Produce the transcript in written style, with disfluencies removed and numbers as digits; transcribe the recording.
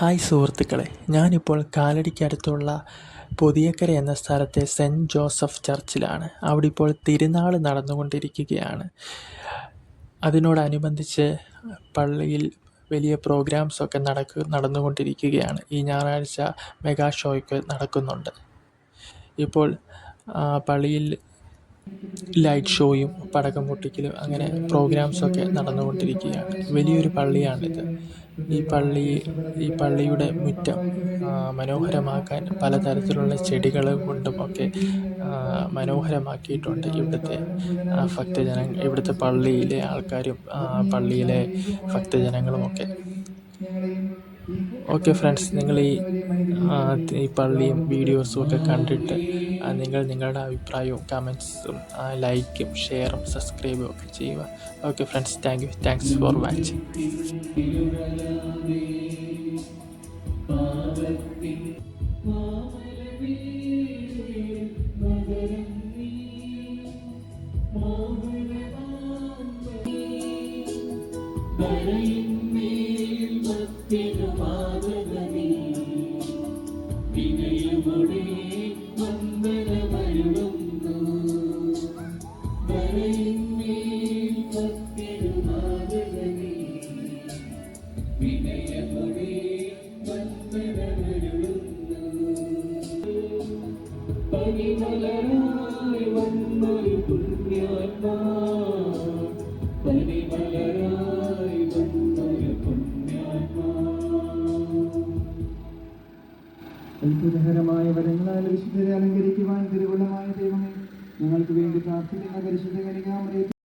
Hi സുഹൃത്തുക്കളെ, ഞാനിപ്പോൾ കാലടിക്കടുത്തുള്ള പൊതിയക്കര എന്ന സ്ഥലത്തെ സെൻറ്റ് ജോസഫ് ചർച്ചിലാണ്. അവിടെ ഇപ്പോൾ തിരുനാൾ നടന്നുകൊണ്ടിരിക്കുകയാണ്. അതിനോടനുബന്ധിച്ച് പള്ളിയിൽ വലിയ പ്രോഗ്രാംസൊക്കെ നടന്നുകൊണ്ടിരിക്കുകയാണ്. ഈ ഞായറാഴ്ച മെഗാ ഷോയ്ക്ക് നടക്കുന്നുണ്ട്. ഇപ്പോൾ പള്ളിയിൽ ലൈറ്റ് ഷോയും പടക്കം പൊട്ടിക്കലും അങ്ങനെ പ്രോഗ്രാംസൊക്കെ നടന്നുകൊണ്ടിരിക്കുകയാണ്. വലിയൊരു പള്ളിയാണിത്. ഈ പള്ളിയുടെ മുറ്റം മനോഹരമാക്കാൻ പലതരത്തിലുള്ള ചെടികൾ കൊണ്ടുമൊക്കെ മനോഹരമാക്കിയിട്ടുണ്ട്. ഇവിടുത്തെ പള്ളിയിലെ ആൾക്കാരും പള്ളിയിലെ ഭക്തജനങ്ങളുമൊക്കെ. ഓക്കെ ഫ്രണ്ട്സ്, നിങ്ങൾ ഈ പള്ളിയും വീഡിയോസും ഒക്കെ കണ്ടിട്ട് നിങ്ങളുടെ അഭിപ്രായവും കമൻസും ലൈക്കും ഷെയറും സബ്സ്ക്രൈബും ഒക്കെ ചെയ്യുക. Okay friends, thanks for watching. അത്ഭുതകരമായ വരങ്ങളാൽ വിശുദ്ധരെ അലങ്കരിക്കുവാൻ തിരുവുള്ളമായ ദൈവമേ, ഞങ്ങൾക്ക് വേണ്ടി പ്രാർത്ഥിക്കുന്ന പരിശുദ്ധ കന്യകാമറിയത്തെ